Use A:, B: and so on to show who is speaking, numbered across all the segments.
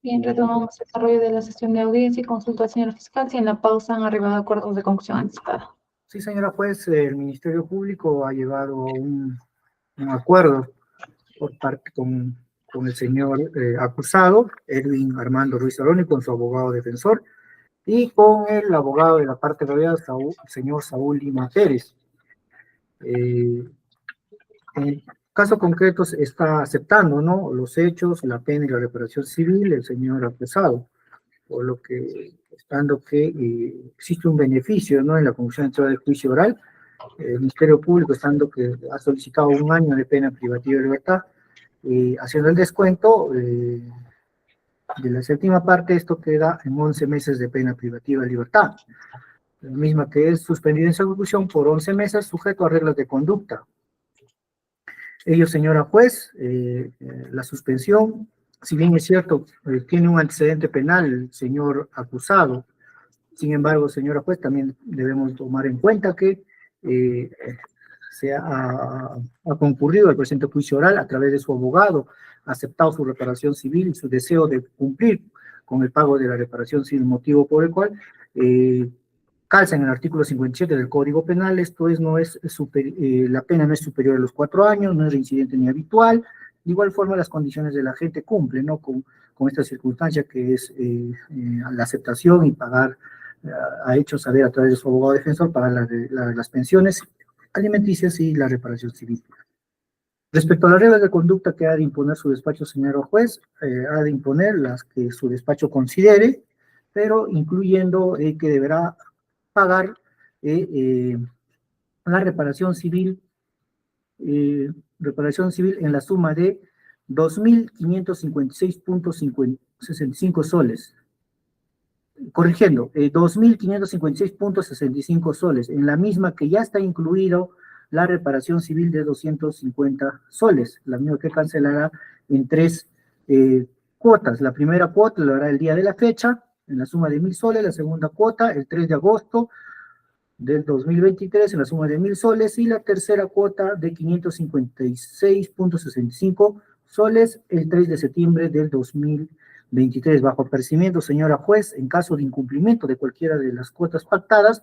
A: Bien, retomamos el desarrollo de la sesión de audiencia y consulta al señor fiscal si en la pausa han arribado a acuerdos de conclusión anticipada.
B: Sí, señora juez, el Ministerio Público ha llegado a un acuerdo por parte con el señor acusado, Edwin Armando Ruiz Aroni, con su abogado defensor, y con el abogado de la parte rodeada, el señor Saúl Lima Pérez. En el caso concreto se está aceptando, ¿no?, los hechos, la pena y la reparación civil del señor acusado, por lo que, estando que existe un beneficio, ¿no?, en la conclusión de juicio oral, el Ministerio Público, estando que ha solicitado 1 año de pena privativa de libertad, haciendo el descuento de la séptima parte, esto queda en 11 meses de pena privativa de libertad, la misma que es suspendida en su ejecución por 11 meses, sujeto a reglas de conducta. Ello, señora juez, la suspensión, si bien es cierto, tiene un antecedente penal el señor acusado, sin embargo, señora juez, también debemos tomar en cuenta que se ha concurrido al presente juicio oral a través de su abogado, ha aceptado su reparación civil y su deseo de cumplir con el pago de la reparación civil, motivo por el cual calza en el artículo 57 del Código Penal. Esto es, la pena no es superior a los 4 años, no es reincidente ni habitual. De igual forma, las condiciones de la gente cumplen, ¿no?, con esta circunstancia que es la aceptación y pagar, ha hecho saber a través de su abogado defensor, pagar las pensiones alimenticias y la reparación civil. Respecto a las reglas de conducta que ha de imponer su despacho, señor juez, ha de imponer las que su despacho considere, pero incluyendo que deberá pagar la reparación civil en la suma de 2.556.65 soles. Corrigiendo, 2.556.65 soles, en la misma que ya está incluido la reparación civil de 250 soles, la misma que cancelará en 3 cuotas. La primera cuota lo hará el día de la fecha, en la suma de 1.000 soles, la segunda cuota el 3 de agosto del 2023 en la suma de 1.000 soles, y la tercera cuota de 556.65 soles el 3 de septiembre del 2023, bajo apercibimiento, señora juez, en caso de incumplimiento de cualquiera de las cuotas pactadas,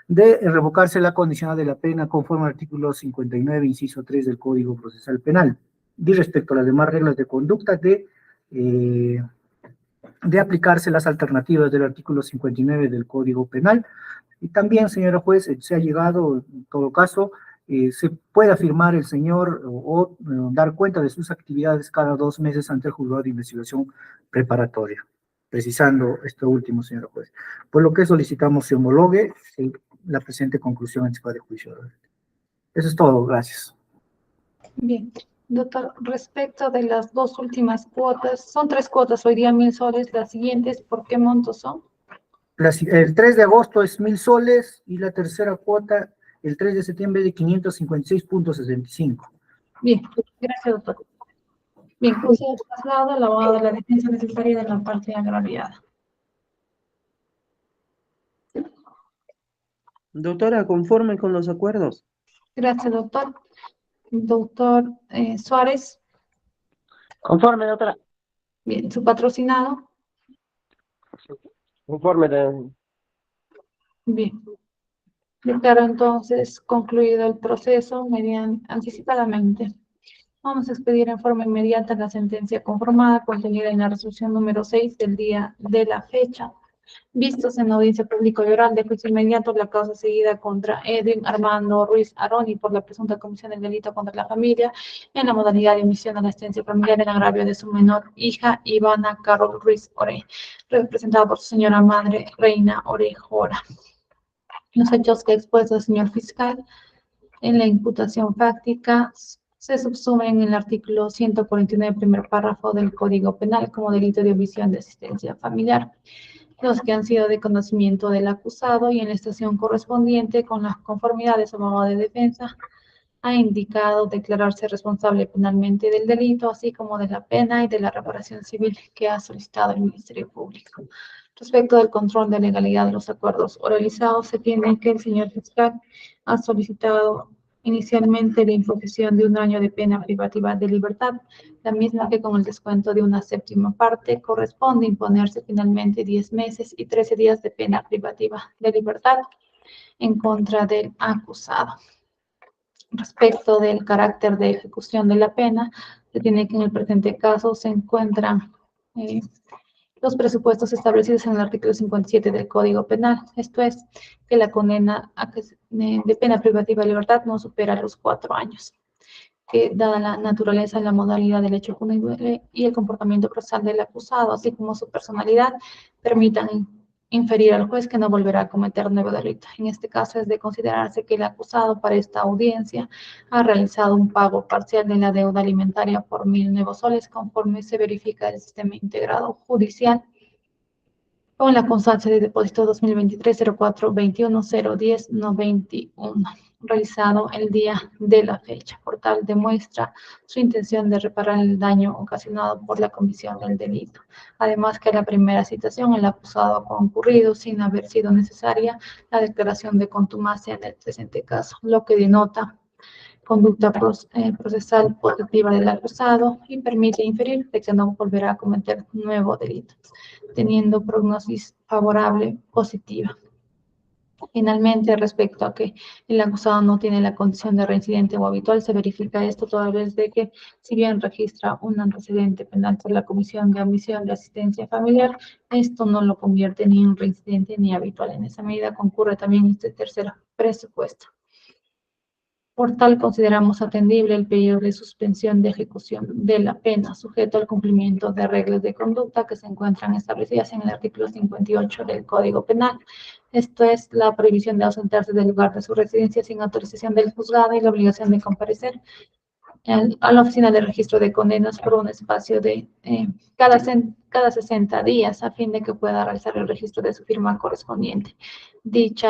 B: de revocarse la condicional de la pena conforme al artículo 59, inciso 3 del Código Procesal Penal. Y respecto a las demás reglas de conducta, de aplicarse las alternativas del artículo 59 del Código Penal. Y también, señora juez, se ha llegado, en todo caso, se puede afirmar el señor o dar cuenta de sus actividades cada 2 meses ante el juzgado de investigación preparatoria, precisando esto último, señora juez. Por lo que solicitamos se homologue la presente conclusión anticipada de juicio. Eso es todo, gracias.
A: Bien, doctor, respecto de las 2 últimas cuotas, son 3 cuotas, hoy día 1.000 soles, las siguientes, ¿por qué montos son?
B: El 3 de agosto es 1.000 soles y la tercera cuota el 3 de septiembre de 556.65.
A: Bien, gracias, doctor. Bien, procedo traslado al abogado de la defensa necesaria de la parte agraviada.
C: Doctora, conforme con los acuerdos.
A: Gracias, doctor. Doctor Suárez.
D: Conforme, doctora.
A: Bien, su patrocinado.
D: Conforme.
A: Bien. Declaro entonces concluido el proceso anticipadamente. Vamos a expedir en forma inmediata la sentencia conformada contenida en la resolución número 6 del día de la fecha. Vistos en audiencia pública y oral de juicio inmediato la causa seguida contra Edwin Armando Ruiz Aroni por la presunta comisión del delito contra la familia en la modalidad de omisión a la asistencia familiar en agravio de su menor hija Ivana Carol Ruiz Ore, representada por su señora madre Reina Orejora. Los hechos que ha expuesto el señor fiscal en la imputación fáctica se subsumen en el artículo 149, primer párrafo del Código Penal como delito de omisión de asistencia familiar, los que han sido de conocimiento del acusado y en la estación correspondiente con las conformidades de su abogado de defensa ha indicado declararse responsable penalmente del delito, así como de la pena y de la reparación civil que ha solicitado el Ministerio Público. Respecto del control de legalidad de los acuerdos oralizados, se tiene que el señor fiscal ha solicitado inicialmente la imposición de un año de pena privativa de libertad, la misma que con el descuento de una séptima parte corresponde imponerse finalmente 10 meses y 13 días de pena privativa de libertad en contra del acusado. Respecto del carácter de ejecución de la pena, se tiene que en el presente caso se encuentran los presupuestos establecidos en el artículo 57 del Código Penal, esto es, que la condena de pena privativa de libertad no supera los 4 años, que dada la naturaleza, la modalidad del hecho punible y el comportamiento procesal del acusado, así como su personalidad, permitan inferir al juez que no volverá a cometer nuevo delito. En este caso es de considerarse que el acusado para esta audiencia ha realizado un pago parcial de la deuda alimentaria por 1.000 nuevos soles conforme se verifica el sistema integrado judicial con la constancia de depósito 2023-04-21-010-91, realizado el día de la fecha. Por tal demuestra su intención de reparar el daño ocasionado por la comisión del delito. Además que en la primera citación el acusado ha concurrido sin haber sido necesaria la declaración de contumacia en el presente caso, lo que denota conducta procesal positiva del acusado y permite inferir de que no volverá a cometer nuevo delito, teniendo prognosis favorable positiva. Finalmente, respecto a que el acusado no tiene la condición de reincidente o habitual, se verifica esto toda vez de que, si bien registra un antecedente penal por la comisión de omisión de asistencia familiar, esto no lo convierte ni en reincidente ni habitual. En esa medida concurre también este tercer presupuesto. Por tal, consideramos atendible el pedido de suspensión de ejecución de la pena, sujeto al cumplimiento de reglas de conducta que se encuentran establecidas en el artículo 58 del Código Penal. Esto es la prohibición de ausentarse del lugar de su residencia sin autorización del juzgado y la obligación de comparecer a la oficina de registro de condenas por un espacio de cada 60 días a fin de que pueda realizar el registro de su firma correspondiente. Dicho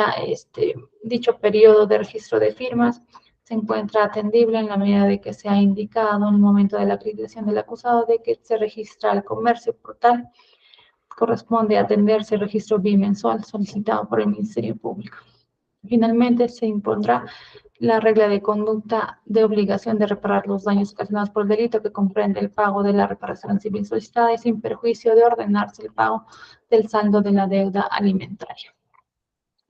A: periodo de registro de firmas se encuentra atendible en la medida de que se ha indicado en el momento de la acreditación del acusado de que se registra el comercio. Por tal, corresponde atenderse el registro bimensual solicitado por el Ministerio Público. Finalmente, se impondrá la regla de conducta de obligación de reparar los daños ocasionados por el delito, que comprende el pago de la reparación civil solicitada y sin perjuicio de ordenarse el pago del saldo de la deuda alimentaria.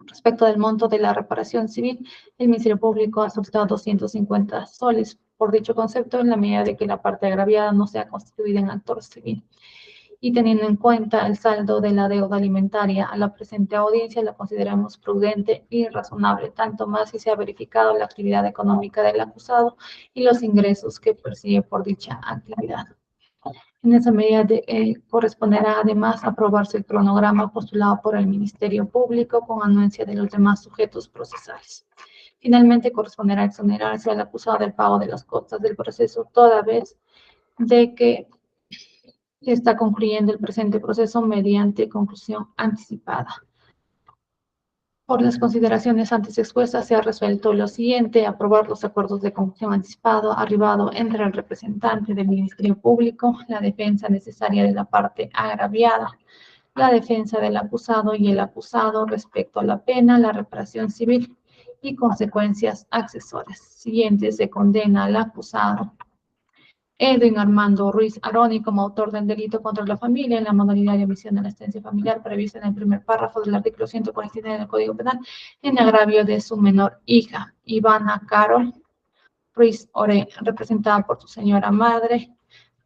A: Respecto del monto de la reparación civil, el Ministerio Público ha solicitado 250 soles por dicho concepto en la medida de que la parte agraviada no sea constituida en actor civil. Y teniendo en cuenta el saldo de la deuda alimentaria a la presente audiencia, la consideramos prudente y razonable, tanto más si se ha verificado la actividad económica del acusado y los ingresos que percibe por dicha actividad. En esa medida corresponderá además aprobarse el cronograma postulado por el Ministerio Público con anuencia de los demás sujetos procesales. Finalmente, corresponderá exonerarse al acusado del pago de las costas del proceso, toda vez de que está concluyendo el presente proceso mediante conclusión anticipada. Por las consideraciones antes expuestas, se ha resuelto lo siguiente: aprobar los acuerdos de conclusión anticipado arribado entre el representante del Ministerio Público, la defensa necesaria de la parte agraviada, la defensa del acusado y el acusado respecto a la pena, la reparación civil y consecuencias accesorias. Siguiente, se condena al acusado Edwin Armando Ruiz Aroni como autor del delito contra la familia en la modalidad de omisión de la asistencia familiar prevista en el primer párrafo del artículo 149 del Código Penal en agravio de su menor hija, Ivana Carol Ruiz Ore, representada por su señora madre,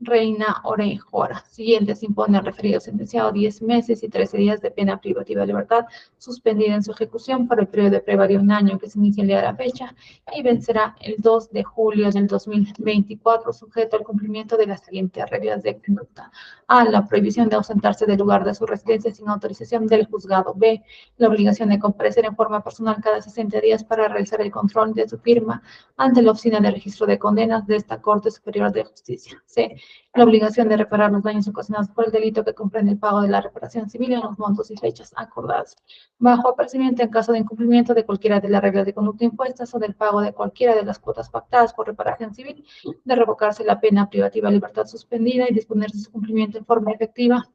A: Reina Orejora. Siguiente, se impone al referido sentenciado 10 meses y 13 días de pena privativa de libertad, suspendida en su ejecución por el periodo de prueba de 1 año que se inicia el día de la fecha y vencerá el 2 de julio del 2024, sujeto al cumplimiento de las siguientes reglas de conducta. A, la prohibición de ausentarse del lugar de su residencia sin autorización del juzgado. B, la obligación de comparecer en forma personal cada 60 días para realizar el control de su firma ante la oficina de registro de condenas de esta Corte Superior de Justicia. C, la obligación de reparar los daños ocasionados por el delito, que comprende el pago de la reparación civil en los montos y fechas acordados, bajo apercibimiento en caso de incumplimiento de cualquiera de las reglas de conducta impuestas o del pago de cualquiera de las cuotas pactadas por reparación civil, de revocarse la pena privativa de libertad suspendida y disponerse su cumplimiento en forma efectiva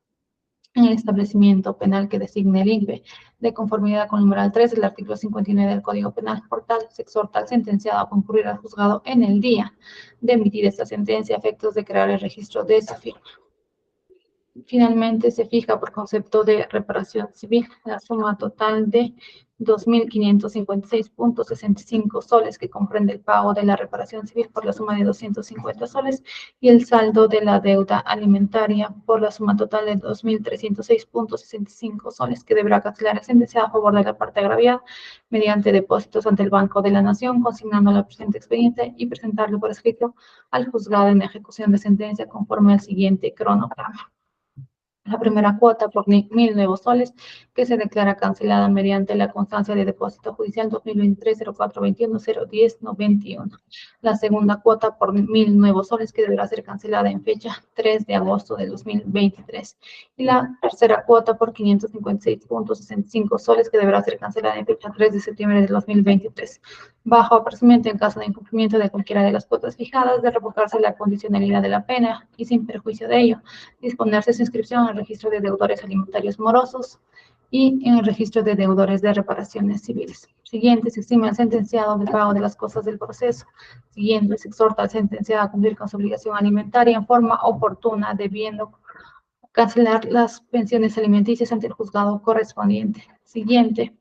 A: en el establecimiento penal que designe el INPE, de conformidad con el numeral 3 del artículo 59 del Código Penal. Por tal, se exhorta al sentenciado a concurrir al juzgado en el día de emitir esta sentencia a efectos de crear el registro de su firma. Finalmente, se fija por concepto de reparación civil la suma total de 2.556.65 soles, que comprende el pago de la reparación civil por la suma de 250 soles y el saldo de la deuda alimentaria por la suma total de 2.306.65 soles, que deberá cancelar el sentenciado a favor de la parte agraviada mediante depósitos ante el Banco de la Nación, consignando la presente expediente y presentarlo por escrito al juzgado en ejecución de sentencia conforme al siguiente cronograma. La primera cuota por 1.000 nuevos soles, que se declara cancelada mediante la constancia de depósito judicial 2023-0421-010-91. La segunda cuota por 1.000 nuevos soles, que deberá ser cancelada en fecha 3 de agosto de 2023. Y la tercera cuota por 556.65 soles, que deberá ser cancelada en fecha 3 de septiembre de 2023. Bajo apresamiento, en caso de incumplimiento de cualquiera de las cuotas fijadas, de revocarse la condicionalidad de la pena y sin perjuicio de ello, disponerse su inscripción al registro de deudores alimentarios morosos y en el registro de deudores de reparaciones civiles. Siguiente, se estima al sentenciado del pago de las cosas del proceso. Siguiente, se exhorta al sentenciado a cumplir con su obligación alimentaria en forma oportuna, debiendo cancelar las pensiones alimenticias ante el juzgado correspondiente. Siguiente,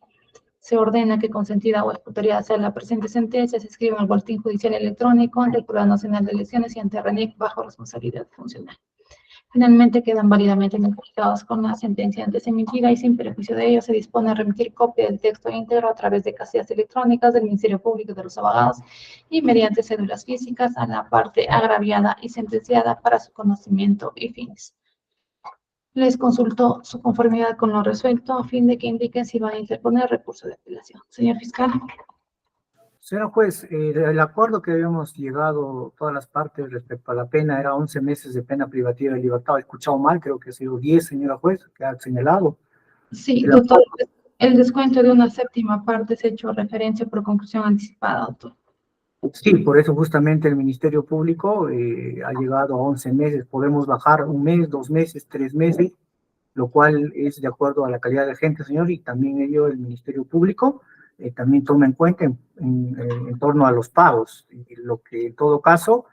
A: se ordena que consentida o ejecutoria sea la presente sentencia, se escribe en el boletín judicial electrónico ante el Jurado Nacional de Elecciones y ante RENIEC bajo responsabilidad funcional. Finalmente, quedan válidamente notificados con la sentencia antes emitida y sin perjuicio de ello, se dispone a remitir copia del texto íntegro a través de casillas electrónicas del Ministerio Público de los Abogados y mediante cédulas físicas a la parte agraviada y sentenciada para su conocimiento y fines. Les consulto su conformidad con lo resuelto a fin de que indiquen si van a interponer recurso de apelación. Señor fiscal.
B: Señor juez, el acuerdo que habíamos llegado todas las partes respecto a la pena era 11 meses de pena privativa de libertad. ¿He escuchado mal? Creo que ha sido 10, señora juez, que ha señalado.
A: Sí,
B: El
A: doctor,
B: acuerdo-
A: el descuento de una séptima parte se ha hecho referencia por conclusión anticipada, doctor.
B: Sí, por eso justamente el Ministerio Público ha llegado a 11 meses. Podemos bajar un mes, 2 meses, 3 meses, lo cual es de acuerdo a la calidad de gente, señor, y también ello el Ministerio Público también toma en cuenta en torno a los pagos, y lo que en todo caso,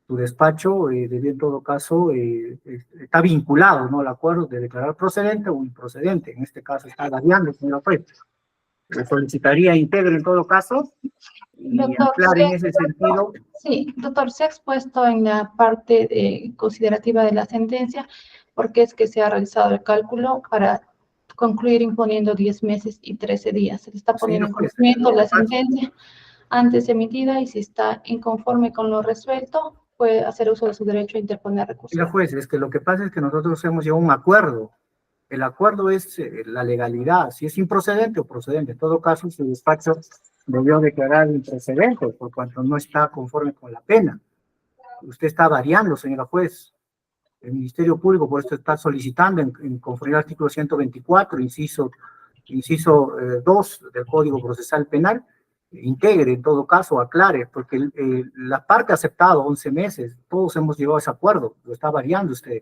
B: tu despacho debió en todo caso, está vinculado, ¿no?, al acuerdo de declarar procedente o improcedente. En este caso está variando, señor juez. Le solicitaría integre en todo caso y
A: Doctor,
B: aclare en ese sentido.
A: sí, doctor, se ha expuesto en la parte considerativa de la sentencia porque es que se ha realizado el cálculo para concluir imponiendo 10 meses y 13 días. Se le está poniendo
B: Señor
A: en
B: juez,
A: conocimiento la sentencia antes emitida y si está inconforme con lo resuelto, puede hacer uso de su derecho a interponer recurso.
B: señor juez, es que lo que pasa es que nosotros hemos llegado a un acuerdo. El acuerdo es la legalidad, si es improcedente o procedente. En todo caso, su despacho debió declarar improcedente por cuanto no está conforme con la pena. Usted está variando, señora juez. El Ministerio Público por esto está solicitando en conformidad al artículo 124, inciso 2 del Código Procesal Penal, integre en todo caso, aclare, porque la parte ha aceptado 11 meses, todos hemos llegado a ese acuerdo, lo está variando usted.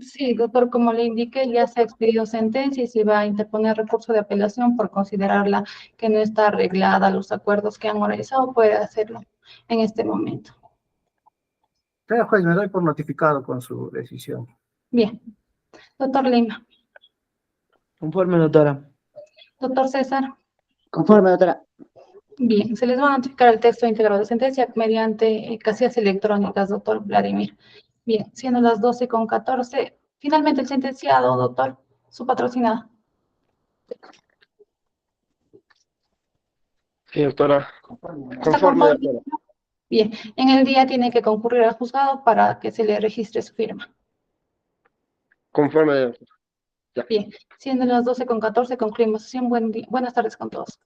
A: Sí, doctor, como le indiqué, ya se ha expedido sentencia y se va a interponer recurso de apelación por considerarla que no está arreglada los acuerdos que han realizado, puede hacerlo en este momento.
B: Señor juez, me doy por notificado con su decisión.
A: Bien. Doctor Lima.
C: Conforme, doctora.
A: Doctor César.
D: Conforme, doctora.
A: Bien, se les va a notificar el texto íntegro de sentencia mediante casillas electrónicas, doctor Vladimir. Bien, siendo las 12:14, finalmente el sentenciado, doctor, su patrocinado.
E: Sí, doctora.
A: ¿Está
E: Conforme,
A: conforme?
E: doctora.
A: Bien, en el día tiene que concurrir al juzgado para que se le registre su firma.
E: Conforme, doctora. Ya.
A: Bien, siendo las 12:14, concluimos sesión. Buenas tardes con todos.